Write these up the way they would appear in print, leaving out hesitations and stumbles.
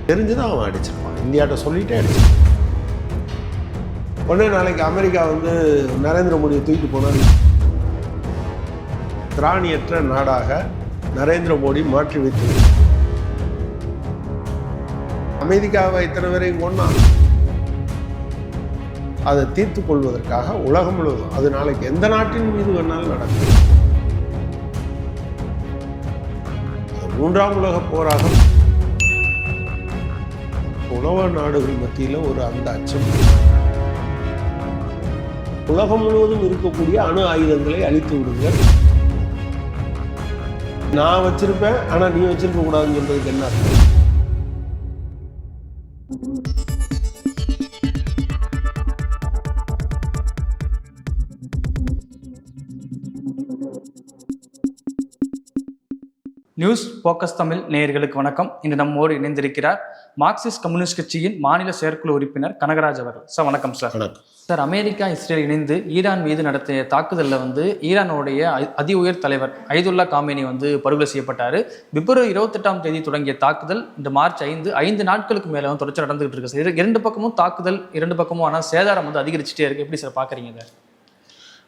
தெரிஞ்சுதான் அவன் அடிச்சிருப்பான். இந்தியாட்ட சொல்லிட்டே அடிச்சிருப்பான். உடனே நாளைக்கு அமெரிக்கா வந்து நரேந்திர மோடியை தூக்கிட்டு போனார். திராணியற்ற நாடாக நரேந்திர மோடி மாற்றி வைத்தது. அமெரிக்காவை இத்தனை பேரையும் கொண்டா அதை தீர்த்து கொள்வதற்காக உலகம் முழுவதும், அது நாளைக்கு எந்த நாட்டின் மீது வேணாலும் நடக்கும். மூன்றாம் உலக போராக உலக நாடுகள் மத்தியில் ஒரு அந்த அச்சம். உலகம் முழுவதும் இருக்கக்கூடிய அணு ஆயுதங்களை அழித்து விடுங்கள். நான் வச்சிருப்பேன், ஆனா நீ வச்சிருக்க கூடாதுன்னு சொல்றதுக்கு என்ன அர்த்தம்? நியூஸ் போக்கஸ் தமிழ் நேயர்களுக்கு வணக்கம். இன்று நம்மோடு இணைந்திருக்கிறார் மார்க்சிஸ்ட் கம்யூனிஸ்ட் கட்சியின் மாநில செயற்குழு உறுப்பினர் கனகராஜ் அவர்கள். சார் வணக்கம் சார். சார், அமெரிக்கா இஸ்ரேல் இணைந்து ஈரான் மீது நடத்திய தாக்குதலில் ஈரானுடைய அதி உயர் தலைவர் அயதுல்லா காமேனி படுகொலை செய்யப்பட்டார். பிப்ரவரி 28 தொடங்கிய தாக்குதல் இந்த மார்ச் 5 நாட்களுக்கு மேலே தொடர்ச்சி நடந்துகிட்டு இருக்கு சார். இரண்டு பக்கமும் தாக்குதல், இரண்டு பக்கமும் ஆனால் சேதாரம் அதிகரிச்சுட்டே இருக்கு. எப்படி சார் பார்க்குறீங்க இதை?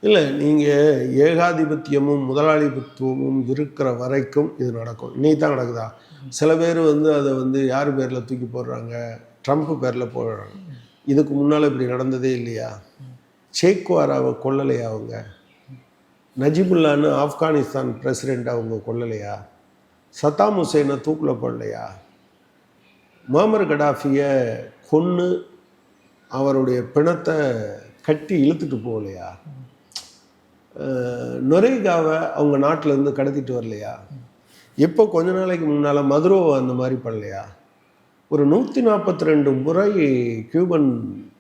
இல்லை, நீங்கள் ஏகாதிபத்தியமும் முதலாளித்துவமும் இருக்கிற வரைக்கும் இது நடக்கும். இன்னைக்கு தான் நடக்குதா? சில பேர் அதை யார் பேரில் தூக்கி போடுறாங்க? ட்ரம்ப் பேரில் போடுறாங்க. இதுக்கு முன்னால் இப்படி நடந்ததே இல்லையா? சேக்வாராவை கொல்லலையா அவங்க? நஜிபுல்லான்னு ஆப்கானிஸ்தான் பிரசிடெண்ட் அவங்க கொல்லலையா? சத்தாம் ஹுசேனை தூக்கில் போடலையா? முஅம்மர் கடாஃபியை கொன்று அவருடைய பிணத்தை கட்டி இழுத்துட்டு போகலையா? நொரேகாவை அவங்க நாட்டிலேருந்து கடத்திட்டு வரலையா? எப்போ கொஞ்ச நாளைக்கு முன்னால் மதுரோவை அந்த மாதிரி பண்ணலையா? ஒரு 142 முறை கியூபன்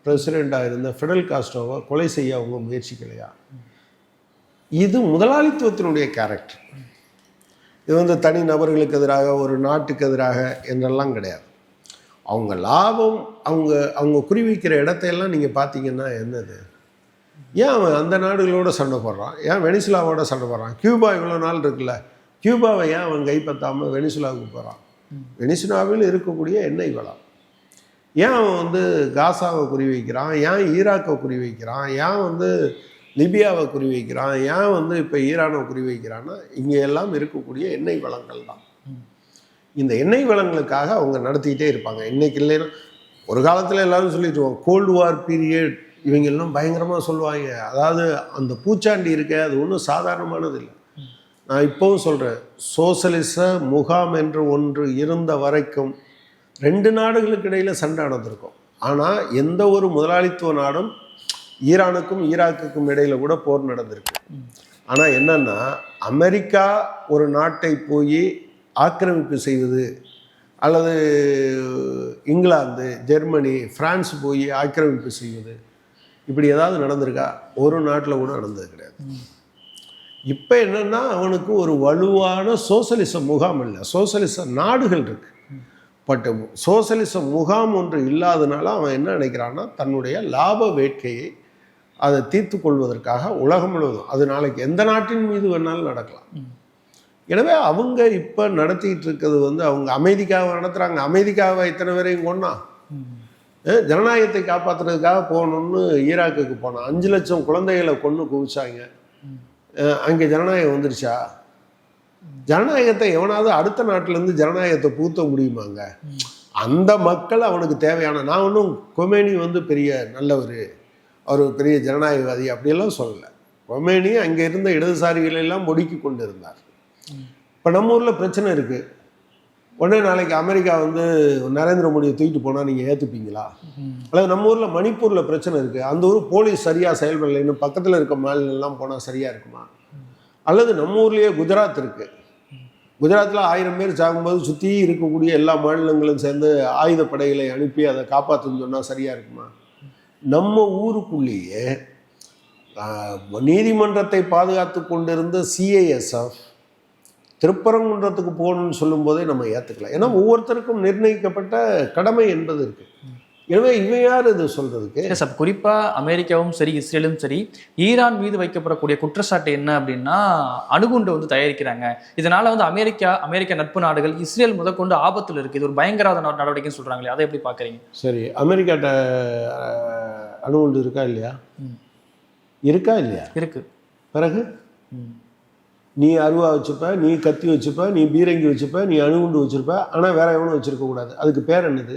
பிரசிடெண்ட்டாக இருந்த ஃபிடல் காஸ்ட்ரோவை கொலை செய்ய அவங்க முயற்சிக்கலையா? இது முதலாளித்துவத்தினுடைய கேரக்டர். இது தனி நபர்களுக்கு எதிராக, ஒரு நாட்டுக்கு எதிராக என்றெல்லாம் கிடையாது. அவங்க லாபம், அவங்க குறிவிக்கிற இடத்தையெல்லாம் நீங்கள் பார்த்தீங்கன்னா என்னது? ஏன் அவன் அந்த நாடுகளோட சண்டை போடுறான்? ஏன் வெனிசுலாவோட சண்டை போடுறான்? கியூபா இவ்வளோ நாள் இருக்குல்ல, கியூபாவை ஏன் அவன் கைப்பற்றாமல் வெனிசுலாவுக்கு போகிறான்? வெனிசுலாவில் இருக்கக்கூடிய எண்ணெய் வளம். ஏன் அவன் காசாவை குறிவைக்கிறான்? ஏன் ஈராக்கை குறிவைக்கிறான்? ஏன் லிபியாவை குறிவைக்கிறான்? ஏன் இப்போ ஈரானை குறிவைக்கிறான்னா, இங்கே எல்லாம் இருக்கக்கூடிய எண்ணெய் வளங்கள் தான். இந்த எண்ணெய் வளங்களுக்காக அவங்க நடத்திக்கிட்டே இருப்பாங்க. இன்னைக்கு இல்லைன்னா, ஒரு காலத்தில் எல்லாரும் சொல்லிட்டு இருவாங்க கோல்டு வார் பீரியட், இவங்கெல்லாம் பயங்கரமாக சொல்லுவாங்க. அதாவது அந்த பூச்சாண்டி இருக்க, அது ஒன்றும் சாதாரணமானது இல்லை. நான் இப்போவும் சொல்கிறேன், சோசலிச முகாம் என்று ஒன்று இருந்த வரைக்கும் 2 நாடுகளுக்கு இடையில் சண்டை நடந்திருக்கும். ஆனால் எந்த ஒரு முதலாளித்துவ நாடும், ஈரானுக்கும் ஈராக்குக்கும் இடையில் கூட போர் நடந்திருக்கு. ஆனால் என்னன்னா, அமெரிக்கா ஒரு நாட்டை போய் ஆக்கிரமிப்பு செய்வது, அல்லது இங்கிலாந்து, ஜெர்மனி, பிரான்ஸ் போய் ஆக்கிரமிப்பு செய்வது, இப்படி ஏதாவது நடந்திருக்கா? ஒரு நாட்டில் கூட நடந்தது கிடையாது. இப்போ என்னன்னா, அவனுக்கு ஒரு வலுவான சோசலிச முகாம் இல்லை, சோசலிச நாடுகள் இருக்கு. பட் சோசலிச முகாம் ஒன்று இல்லாதனால அவன் என்ன நினைக்கிறான்னா, தன்னுடைய லாப வேட்கையை அதை தீர்த்து கொள்வதற்காக உலகம் முழுவதும், அது நாளைக்கு எந்த நாட்டின் மீது வேணாலும் நடக்கலாம். எனவே அவங்க இப்போ நடத்திட்டு இருக்கிறது அவங்க அமெரிக்காவை நடத்துகிறாங்க. அமெரிக்காவை இத்தனை பேரையும் கொண்டா ஜனநாயகத்தை காப்பாற்றுறதுக்காக போகணுன்னு ஈராக்குக்கு போனான். 5 லட்சம் குழந்தைகளை கொன்று குவிச்சாங்க. அங்கே ஜனநாயகம் வந்துருச்சா? ஜனநாயகத்தை எவனாவது அடுத்த நாட்டிலேருந்து ஜனநாயகத்தை பூத்த முடியுமாங்க? அந்த மக்கள் அவனுக்கு தேவையான, நான் ஒன்றும் கொமேனி பெரிய நல்லவர், அவர் பெரிய ஜனநாயகவாதி அப்படியெல்லாம் சொல்லலை. கொமேனி அங்கே இருந்த இடதுசாரிகளெல்லாம் ஒடுக்கி கொண்டு இருந்தார். இப்போ நம்ம ஊரில் பிரச்சனை இருக்குது. உடனே நாளைக்கு அமெரிக்கா நரேந்திர மோடியை தூக்கிட்டு போனால் நீங்கள் ஏற்றுப்பீங்களா? அல்லது நம்ம ஊரில் மணிப்பூரில் பிரச்சனை இருக்குது, அந்த ஊர் போலீஸ் சரியாக செயல்படலைன்னு பக்கத்தில் இருக்க மாநிலம்லாம் போனால் சரியாக இருக்குமா? அல்லது நம்ம ஊர்லேயே குஜராத் இருக்குது, குஜராத்தில் 1000 பேர் சாகும்போது சுற்றி இருக்கக்கூடிய எல்லா மாநிலங்களும் சேர்ந்து ஆயுதப்படைகளை அனுப்பி அதை காப்பாற்றுன்னு சொன்னால் சரியாக இருக்குமா? நம்ம ஊருக்குள்ளேயே நீதிமன்றத்தை பாதுகாத்து கொண்டிருந்த சிஐஎஸ்எஃப் திருப்பரங்குன்றத்துக்கு போகணும்னு சொல்லும்போதே நம்ம ஏற்றுக்கலாம். ஏன்னா ஒவ்வொருத்தருக்கும் நிர்ணயிக்கப்பட்ட கடமை என்பது இருக்குது. எனவே இவன் யார் இது சொல்றதுக்கு? சார் குறிப்பாக அமெரிக்காவும் சரி இஸ்ரேலும் சரி ஈரான் மீது வைக்கப்படக்கூடிய குற்றச்சாட்டு என்ன அப்படின்னா அணுகுண்டு வந்து தயாரிக்கிறாங்க. இதனால வந்து அமெரிக்க நட்பு நாடுகள் இஸ்ரேல் முதற்கொண்டு ஆபத்தில் இருக்குது. இது ஒரு பயங்கரவாத நடவடிக்கைன்னு சொல்றாங்களே, அதை எப்படி பார்க்குறீங்க? சரி, அமெரிக்காட்ட அணுகுண்டு இருக்கா இல்லையா? இருக்கா இல்லையா? இருக்கு. பிறகு நீ அருவா வச்சுப்ப, நீ கத்தி வச்சுப்ப, நீ பீரங்கி வச்சுப்ப, நீ அணுகுண்டு வச்சிருப்ப, ஆனால் வேற எவனும் வச்சிருக்க கூடாது. அதுக்கு பேர் என்னது?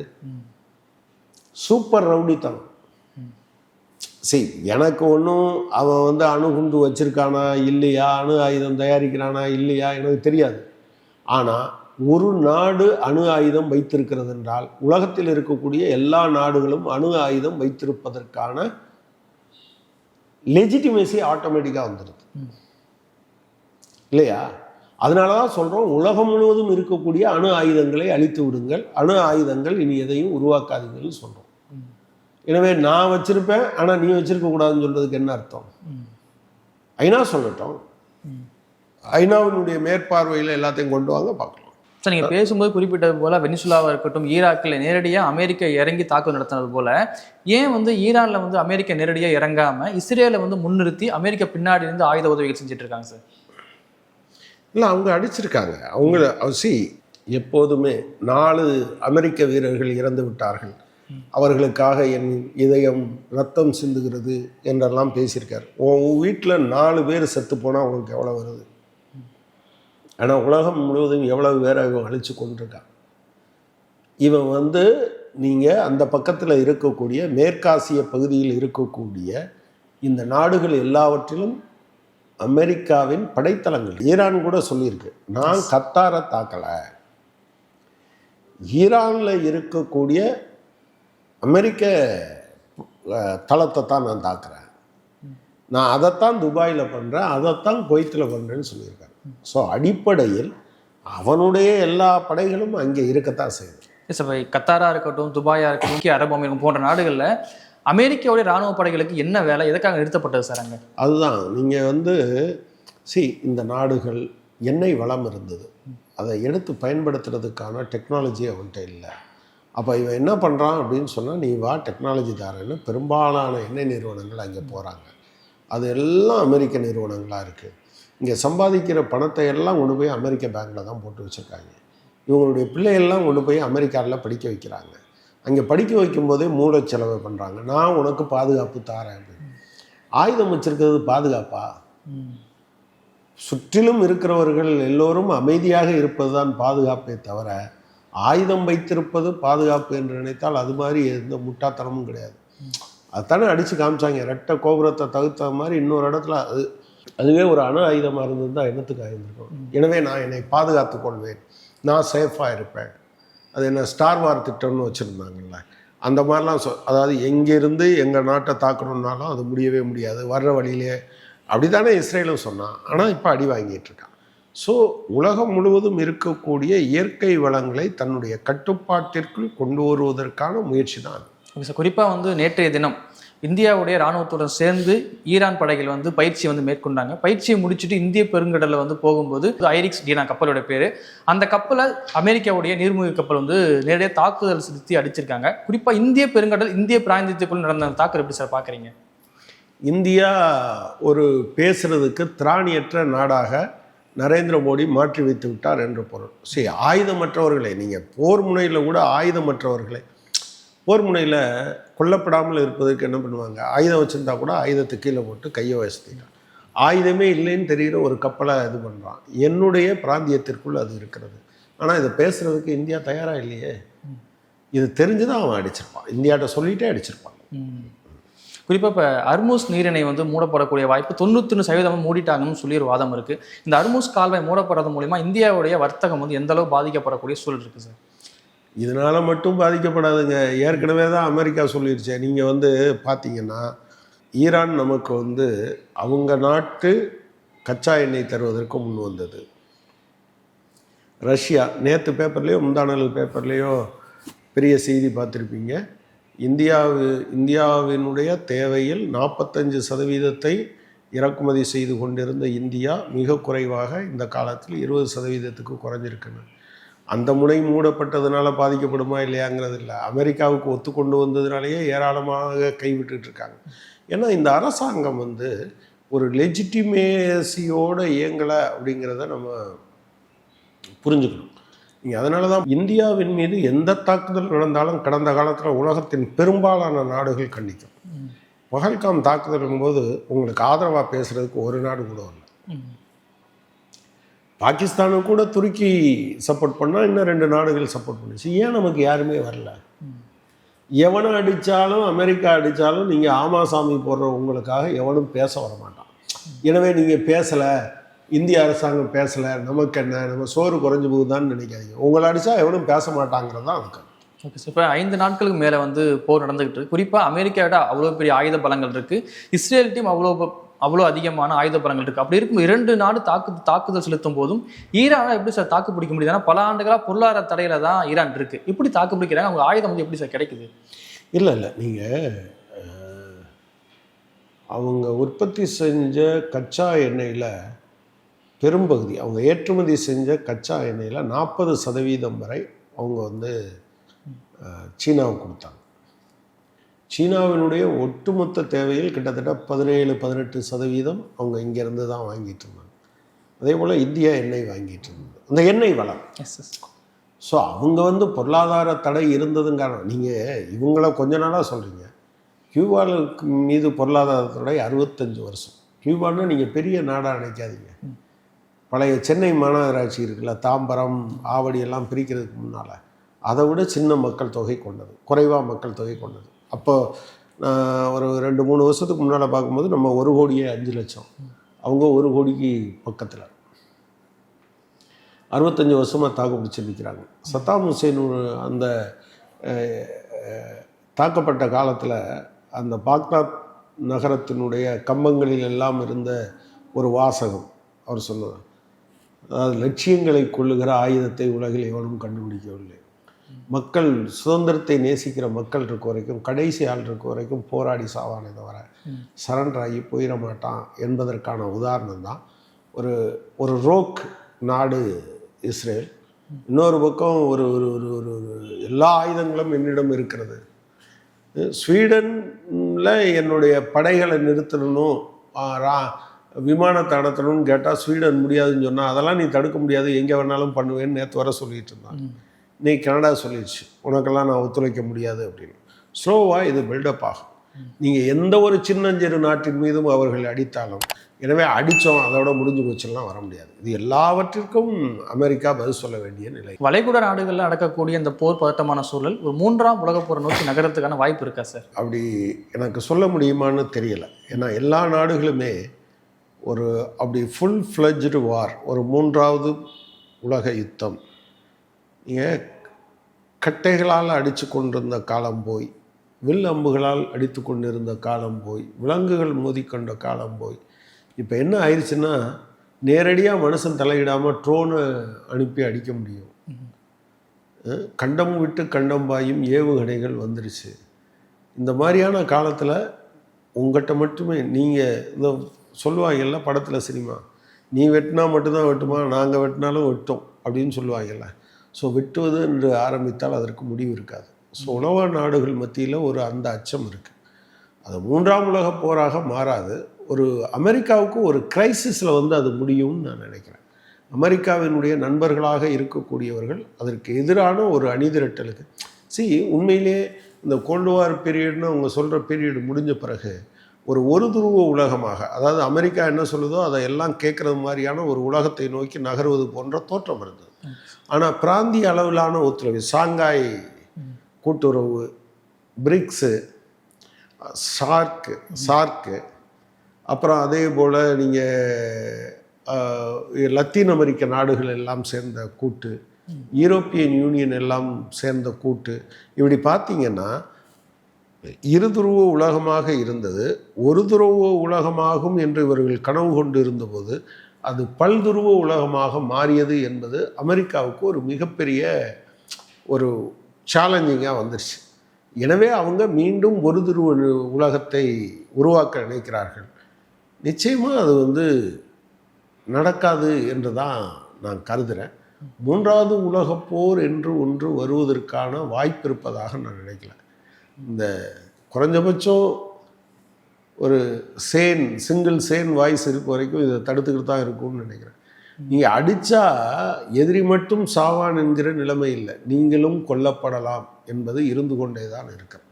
சூப்பர் ரவுடித்தனம். சரி, எனக்கு ஒன்றும் அவன் வந்து அணுகுண்டு வச்சிருக்கானா இல்லையா, அணு ஆயுதம் தயாரிக்கிறானா இல்லையா எனக்கு தெரியாது. ஆனால் ஒரு நாடு அணு ஆயுதம் வைத்திருக்கிறது என்றால் உலகத்தில் இருக்கக்கூடிய எல்லா நாடுகளும் அணு ஆயுதம் வைத்திருப்பதற்கான லெஜிட்டிமேசி ஆட்டோமேட்டிக்காக வந்துடுது இல்லையா? அதனால தான் சொல்கிறோம், உலகம் முழுவதும் இருக்கக்கூடிய அணு ஆயுதங்களை அழித்து விடுங்கள், அணு ஆயுதங்கள் இனி எதையும் உருவாக்காதீங்கன்னு சொல்கிறோம். எனவே நான் வச்சிருப்பேன் ஆனால் நீ வச்சிருக்க கூடாதுன்னு சொல்றதுக்கு என்ன அர்த்தம்? ஐநா சொல்லட்டும், ஐநாவினுடைய மேற்பார்வையில் எல்லாத்தையும் கொண்டு வாங்க பார்க்கலாம். சார், நீங்கள் பேசும்போது குறிப்பிட்டது போல வெனிசுலாவாக இருக்கட்டும், ஈராக்கில் நேரடியாக அமெரிக்கா இறங்கி தாக்குதல் நடத்தினது போல ஏன் வந்து ஈரானில் வந்து அமெரிக்கா நேரடியாக இறங்காமல் இஸ்ரேலை வந்து முன்னிறுத்தி அமெரிக்கா பின்னாடி இருந்து ஆயுத உதவிகள் செஞ்சுட்டு இருக்காங்க சார்? இல்லை, அவங்க அடிச்சிருக்காங்க. எப்போதுமே 4 அமெரிக்க வீரர்கள் இறந்து விட்டார்கள், அவர்களுக்காக என் இதயம் ரத்தம் சிந்துகிறது என்றெல்லாம் பேசியிருக்கார். உன் வீட்டில் 4 பேர் செத்து போனால் உனக்கு எவ்வளோ வருது? ஆனால் உலகம் முழுவதும் எவ்வளவு பேரை இவன் அழித்து கொண்டிருக்கான். இவன் வந்து நீங்கள் அந்த பக்கத்தில் இருக்கக்கூடிய மேற்காசிய பகுதியில் இருக்கக்கூடிய இந்த நாடுகள் எல்லாவற்றிலும் அமெரிக்காவின் படைத்தளங்கள். ஈரான் கூட சொல்லியிருக்கு, நான் கத்தாரை தாக்கலை, ஈரானில் இருக்கக்கூடிய அமெரிக்க தளத்தை தான் நான் தாக்குறேன், நான் அதைத்தான் துபாயில் பண்ணுறேன், அதைத்தான் குவைத்தில் பண்ணுறேன்னு சொல்லியிருக்காங்க. ஸோ அடிப்படையில் அவனுடைய எல்லா படைகளும் அங்கே இருக்கத்தான் செய்யுது. சார், கத்தாராக இருக்கட்டும், துபாயாக இருக்கட்டும், முக்கிய அரபு அமீரகம் போன்ற நாடுகளில் அமெரிக்காவுடைய இராணுவ படைகளுக்கு என்ன வேலை, எதுக்காக நிறுத்தப்பட்டது சார் அங்கே? அதுதான் நீங்கள் வந்து இந்த நாடுகள் எண்ணெய் வளம் இருந்தது, அதை எடுத்து பயன்படுத்துறதுக்கான டெக்னாலஜி அவன்கிட்ட இல்லை. அப்போ இவன் என்ன பண்ணுறான் அப்படின்னு சொன்னால், நீ வா டெக்னாலஜி தாரன்னு பெரும்பாலான எண்ணெய் நிறுவனங்கள் அங்கே போகிறாங்க. அது எல்லாம் அமெரிக்க நிறுவனங்களாக இருக்குது. இங்கே சம்பாதிக்கிற பணத்தை எல்லாம் கொண்டு போய் அமெரிக்க பேங்க்கில் தான் போட்டு வச்சுருக்காங்க. இவங்களுடைய பிள்ளைகள்லாம் கொண்டு போய் அமெரிக்காவில் படிக்க வைக்கிறாங்க. அங்கே படிக்க வைக்கும்போதே மூளை செலவு பண்ணுறாங்க. நான் உனக்கு பாதுகாப்பு தாரேன் அப்படின்னு. ஆயுதம் வச்சிருக்கிறது பாதுகாப்பா? சுற்றிலும் இருக்கிறவர்கள் எல்லோரும் அமைதியாக இருப்பது தான் பாதுகாப்பே தவிர ஆயுதம் வைத்திருப்பது பாதுகாப்பு என்று நினைத்தால் அது மாதிரி எந்த முட்டாத்தனமும் கிடையாது. அதுதானே அடித்து காமிச்சாங்க, ரெட்டை கோபுரத்தை தகுத்த மாதிரி இன்னொரு இடத்துல அதுவே ஒரு அணு ஆயுதமாக இருந்தது தான் என்னத்துக்கு ஆயிருந்திருக்கும். எனவே நான் என்னை பாதுகாத்து கொள்வேன், நான் சேஃபாக இருப்பேன். அது என்ன ஸ்டார் வார் திட்டம்னு வச்சுருந்தாங்கல்ல, அந்த மாதிரிலாம் அதாவது எங்கேருந்து எங்கள் நாட்டை தாக்கணுன்னாலும் அது முடியவே முடியாது, வர்ற வழியிலே அப்படி தானே இஸ்ரேலும் சொன்னான். ஆனால் இப்போ அடி வாங்கிட்டு இருக்கான். ஸோ உலகம் முழுவதும் இருக்கக்கூடிய இயற்கை வளங்களை தன்னுடைய கட்டுப்பாட்டிற்குள் கொண்டு வருவதற்கான முயற்சி தான். ஓகே சார், குறிப்பாக வந்து நேற்றைய தினம் இந்தியாவுடைய இராணுவத்துடன் சேர்ந்து ஈரான் படைகள் வந்து பயிற்சியை வந்து மேற்கொண்டாங்க. பயிற்சியை முடிச்சுட்டு இந்திய பெருங்கடலில் வந்து போகும்போது ஐரிக்ஸ் டீனா கப்பலோட பேர், அந்த கப்பலை அமெரிக்காவுடைய நீர்மூழ்கி கப்பல் வந்து நேரடியாக தாக்குதல் செலுத்தி அடிச்சிருக்காங்க. குறிப்பாக இந்திய பெருங்கடல், இந்திய பிராந்தியத்துக்குள் நடந்த தாக்குதல் எப்படி சார் பார்க்குறீங்க? இந்தியா ஒரு பேசுறதுக்கு திராணியற்ற நாடாக நரேந்திர மோடி மாற்றி வைத்து விட்டார் என்று பொருள். சரி, ஆயுதமற்றவர்களை, நீங்கள் போர் முனையில் கூட ஆயுதமற்றவர்களை, போர் முனையில் கொல்லப்படாமல் இருப்பதற்கு என்ன பண்ணுவாங்க, ஆயுதம் வச்சுருந்தா கூட ஆயுதத்தை கீழே போட்டு கையை வசதிட்டான். ஆயுதமே இல்லைன்னு தெரிகிற ஒரு கப்பலை இது பண்ணுறான். என்னுடைய பிராந்தியத்திற்குள் அது இருக்கிறது. ஆனால் இதை பேசுகிறதுக்கு இந்தியா தயாராக இல்லையே. இது தெரிஞ்சு தான் அவன் அடிச்சிருப்பான், இந்தியாட்ட சொல்லிகிட்டே அடிச்சிருப்பான். குறிப்பாக இப்போ அர்மூஸ் நீரிணை வந்து மூடப்படக்கூடிய வாய்ப்பு 91% மூடிட்டாங்கன்னு சொல்லி ஒரு வாதம் இருக்குது. இந்த அர்மூஸ் கால்வாய் மூடப்படுறது மூலிமா இந்தியாவுடைய வர்த்தகம் வந்து எந்த அளவு பாதிக்கப்படக்கூடிய சூழல் இருக்குது சார்? இதனால் மட்டும் பாதிக்கப்படாதுங்க. ஏற்கனவே தான் அமெரிக்கா சொல்லிடுச்சேன். நீங்கள் வந்து பார்த்தீங்கன்னா ஈரான் நமக்கு வந்து அவங்க நாட்டு கச்சா எண்ணெய் தருவதற்கு முன் வந்தது. ரஷ்யா நேற்று பேப்பர்லேயோ முந்தானல் பேப்பர்லேயோ பெரிய செய்தி பார்த்துருப்பீங்க. இந்தியாவினுடைய தேவையில் 45% இறக்குமதி செய்து கொண்டிருந்த இந்தியா மிக குறைவாக இந்த காலத்தில் 20%க்கு குறைஞ்சிருக்குன்னு. அந்த முனை மூடப்பட்டதுனால பாதிக்கப்படுமா இல்லையாங்கிறது இல்லை, அமெரிக்காவுக்கு ஒத்துக்கொண்டு வந்ததுனாலேயே ஏராளமாக கைவிட்டுட்டு இருக்காங்க. ஏன்னா இந்த அரசாங்கம் வந்து ஒரு லெஜிட்டிமேசியோடு இயங்கலை அப்படிங்கிறத நம்ம புரிஞ்சுக்கணும். நீங்கள் அதனால தான் இந்தியாவின் மீது எந்த தாக்குதல் நடந்தாலும் கடந்த காலத்தில் உலகத்தின் பெரும்பாலான நாடுகள் கண்டிக்கும். பஹல்காம் தாக்குதலும் போது உங்களுக்கு ஆதரவாக பேசுகிறதுக்கு ஒரு நாடு கூட இல்லை. பாகிஸ்தானுக்கு கூட துருக்கி சப்போர்ட் பண்ணால் இன்னும் 2 நாடுகள் சப்போர்ட் பண்ணிச்சு. ஏன் நமக்கு யாருமே வரல? எவனை அடித்தாலும் அமெரிக்கா அடித்தாலும் நீங்கள் ஆமாசாமி போடுற உங்களுக்காக எவனும் பேச வர மாட்டான். எனவே நீங்கள் பேசலை, இந்திய அரசாங்கம் பேசலை, நமக்கு என்ன, நம்ம சோறு குறைஞ்சி போகுதான்னு நினைக்காதீங்க. உங்களை அடித்தா எவனும் பேச மாட்டாங்கிறது தான் அதுக்கு. ஓகே சார், இப்போ 5 நாட்களுக்கு மேலே வந்து போர் நடந்துகிட்டு இருக்கு. குறிப்பாக அமெரிக்காவோட அவ்வளோ பெரிய ஆயுத பலங்கள் இருக்குது, இஸ்ரேல் டீம் அவ்வளோ அதிகமான ஆயுத பலங்கள் இருக்குது. அப்படி இருக்கும் 2 நாடு தாக்குதல் செலுத்தும் போதும் ஈரானை எப்படி சார் தாக்கு பிடிக்க முடியுது? ஏன்னா பல ஆண்டுகளாக பொருளாதார தடையில தான் ஈரான் இருக்குது. இப்படி தாக்கு பிடிக்கிறாங்க, அவங்க ஆயுதம் வந்து எப்படி சார் கிடைக்குது? இல்லை நீங்கள் அவங்க உற்பத்தி செஞ்ச கச்சா எண்ணெயில் பெரும்பகுதி, அவங்க ஏற்றுமதி செஞ்ச கச்சா எண்ணெயில் 40% வரை அவங்க வந்து சீனாவுக்கு கொடுத்தாங்க. சீனாவினுடைய ஒட்டுமொத்த தேவையில் கிட்டத்தட்ட 17-18% அவங்க இங்கேருந்து தான் வாங்கிட்டு இருந்தாங்க. அதே போல் இந்தியா எண்ணெய் வாங்கிட்டு இருந்தது, அந்த எண்ணெய் வளம். ஸோ அவங்க வந்து பொருளாதார தடை இருந்ததுங்க. நீங்கள் இவங்கள கொஞ்ச நாளாக சொல்கிறீங்க. கியூபாவுக்கு மீது பொருளாதார தடை 65 வருஷம். கியூபான்னு நீங்கள் பெரிய நாடாக நினைக்காதீங்க. பழைய சென்னை மாநகராட்சி இருக்குல்ல, தாம்பரம் ஆவடி எல்லாம் பிரிக்கிறதுக்கு முன்னால் அதை விட சின்ன மக்கள் தொகை கொண்டது, குறைவாக மக்கள் தொகை கொண்டது. அப்போ ஒரு 2-3 வருஷத்துக்கு முன்னால் பார்க்கும்போது நம்ம 1,05,00,000, அவங்க 1 கோடிக்கு பக்கத்தில் 65 வருஷமாக தாக்கு பிடிச்சி நிற்கிறாங்க. சத்தாம் ஹுசேன் அந்த தாக்கப்பட்ட காலத்தில் அந்த பாக்தாத் நகரத்தினுடைய கம்பங்களில் எல்லாம் இருந்த ஒரு வாசகம் அவர் சொன்னது, அதாவது லட்சியங்களை கொள்ளுகிற ஆயுதத்தை உலகில் எவனும் கண்டுபிடிக்கவில்லை. மக்கள் சுதந்திரத்தை நேசிக்கிற மக்கள் இருக்க வரைக்கும், கடைசி ஆள் இருக்க வரைக்கும் போராடி சாவானே தவிர சரண்டர் ஆகி போயிட மாட்டான் என்பதற்கான உதாரணம் தான் ஒரு ரோக் நாடு இஸ்ரேல். இன்னொரு பக்கம் ஒரு ஒரு ஒரு எல்லா ஆயுதங்களும் என்னிடம் இருக்கிறது. ஸ்வீடனில் என்னுடைய படைகளை நிறுத்தணும், விமானத்தை நடத்தணும்னு கேட்டால் ஸ்வீடன் முடியாதுன்னு சொன்னால், அதெல்லாம் நீ தடுக்க முடியாது, எங்கே வேணாலும் பண்ணுவேன்னு நேற்று வர சொல்லிகிட்டு இருந்தாங்க. நீ கனடா சொல்லிடுச்சு உனக்கெல்லாம் நான் ஒத்துழைக்க முடியாது அப்படின்னு. ஸ்லோவாக இது பில்டப் ஆகும். நீங்கள் எந்த ஒரு சின்னஞ்சிறு நாட்டின் மீதும் அவர்கள் அடித்தாலும், எனவே அடித்தோம் அதோட முடிஞ்சு போச்செல்லாம் வர முடியாது. இது எல்லாவற்றிற்கும் அமெரிக்கா பதில் சொல்ல வேண்டிய நிலை. வளைகுடா நாடுகளில் நடக்கக்கூடிய இந்த போர் பதட்டமான சூழல் ஒரு 3ஆம் உலகப் போரை நோக்கி நகரத்துக்கான வாய்ப்பு இருக்கா சார்? அப்படி எனக்கு சொல்ல முடியுமான்னு தெரியலை. ஏன்னா எல்லா நாடுகளுமே ஒரு அப்படி ஃபுல் ஃப்ளெஜ்டு வார், ஒரு 3வது உலக யுத்தம், நீங்கள் கட்டைகளால் அடித்து கொண்டிருந்த காலம் போய், வில் அம்புகளால் அடித்து கொண்டிருந்த காலம் போய், விலங்குகள் மோதிக்கொண்ட காலம் போய், இப்போ என்ன ஆயிடுச்சுன்னா நேரடியாக மனுஷன் தலையிடாமல் ட்ரோனை அனுப்பி அடிக்க முடியும். கண்டம் விட்டு கண்டம் பாயும் ஏவுகணைகள் வந்துருச்சு. இந்த மாதிரியான காலத்தில் உங்கள்கிட்ட மட்டுமே நீங்கள் இந்த சொல்லுவாங்கல்ல படத்தில், சினிமா, நீ வெட்டினா மட்டும்தான் வெட்டுமா, நாங்கள் வெட்டினாலும் வெட்டோம் அப்படின்னு சொல்லுவாங்கல்ல. ஸோ வெட்டுவது என்று ஆரம்பித்தால் அதற்கு முடிவு இருக்காது. ஸோ உலக நாடுகள் மத்தியில் அந்த அச்சம் இருக்குது. அது 3ஆம் உலக போராக மாறாது. ஒரு அமெரிக்காவுக்கு ஒரு கிரைசிஸில் அது முடியும்னு நான் நினைக்கிறேன். அமெரிக்காவினுடைய நண்பர்களாக இருக்கக்கூடியவர்கள் அதற்கு எதிரான ஒரு அணிதிரட்டலுக்கு உண்மையிலேயே இந்த கோல்டு வார் பீரியட்னு அவங்க சொல்கிற பீரியட் முடிஞ்ச பிறகு ஒரு துருவ உலகமாக, அதாவது அமெரிக்கா என்ன சொல்லுதோ அதை எல்லாம் கேட்குறது மாதிரியான ஒரு உலகத்தை நோக்கி நகர்வது போன்ற தோற்றம் இருந்தது. ஆனால் பிராந்திய அளவிலான ஒத்துழைப்பு, ஷாங்காய் கூட்டுறவு, பிரிக்ஸு, சார்க்கு, அப்புறம் அதே போல் நீங்கள் லத்தீன் அமெரிக்க நாடுகள் எல்லாம் சேர்ந்த கூட்டு, யூரோப்பியன் யூனியன் எல்லாம் சேர்ந்த கூட்டு, இப்படி பார்த்தீங்கன்னா இருதுருவ உலகமாக இருந்தது. ஒரு துருவ உலகமாகும் என்று இவர்கள் கனவு கொண்டு இருந்தபோது அது பல்துருவ உலகமாக மாறியது என்பது அமெரிக்காவுக்கு ஒரு மிகப்பெரிய ஒரு சேலஞ்சிங்காக வந்துருச்சு. எனவே அவங்க மீண்டும் ஒரு துருவ உலகத்தை உருவாக்க நினைக்கிறார்கள். நிச்சயமாக அது நடக்காது என்று தான் நான் கருதுகிறேன். மூன்றாவது உலகப் போர் என்று ஒன்று வருவதற்கான வாய்ப்பு இருப்பதாக நான் நினைக்கல. இந்த குறைஞ்சபட்சம் ஒரு சிங்கிள் சேன் வாய்ஸ் இருக்க வரைக்கும் இதை தடுத்துக்கிட்டு தான் இருக்கும்னு நினைக்கிறேன். நீங்கள் அடித்தா எதிரி மட்டும் சாவான் என்கிற நிலைமை இல்லை, நீங்களும் கொல்லப்படலாம் என்பது இருந்து கொண்டே தான் இருக்கிறது.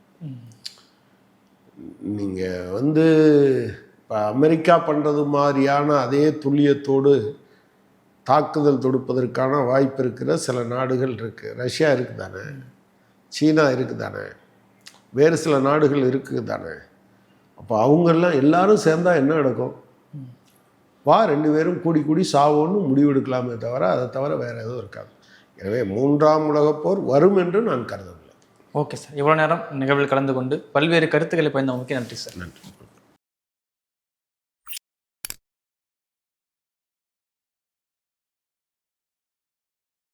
நீங்கள் இப்போ அமெரிக்கா பண்ணுறது மாதிரியான அதே துல்லியத்தோடு தாக்குதல் தொடுப்பதற்கான வாய்ப்பு இருக்கிற சில நாடுகள் இருக்குது. ரஷ்யா இருக்குது தானே, சீனா இருக்குது தானே, வேறு சில நாடுகள் இருக்குது தானே. அப்போ அவங்கெல்லாம் எல்லாரும் சேர்ந்தால் என்ன நடக்கும்? 2 பேரும் கூடி சாவோன்னு முடிவெடுக்கலாமே தவிர அதை தவிர வேறு எதுவும் இருக்காது. எனவே 3ஆம் உலகப் போர் வரும் என்று நான் கருதவில்லை. ஓகே சார், இவ்வளோ நேரம் நிகழ்வில் கலந்து கொண்டு பல்வேறு கருத்துக்களை பயந்தவங்களுக்கு நன்றி சார். நன்றி.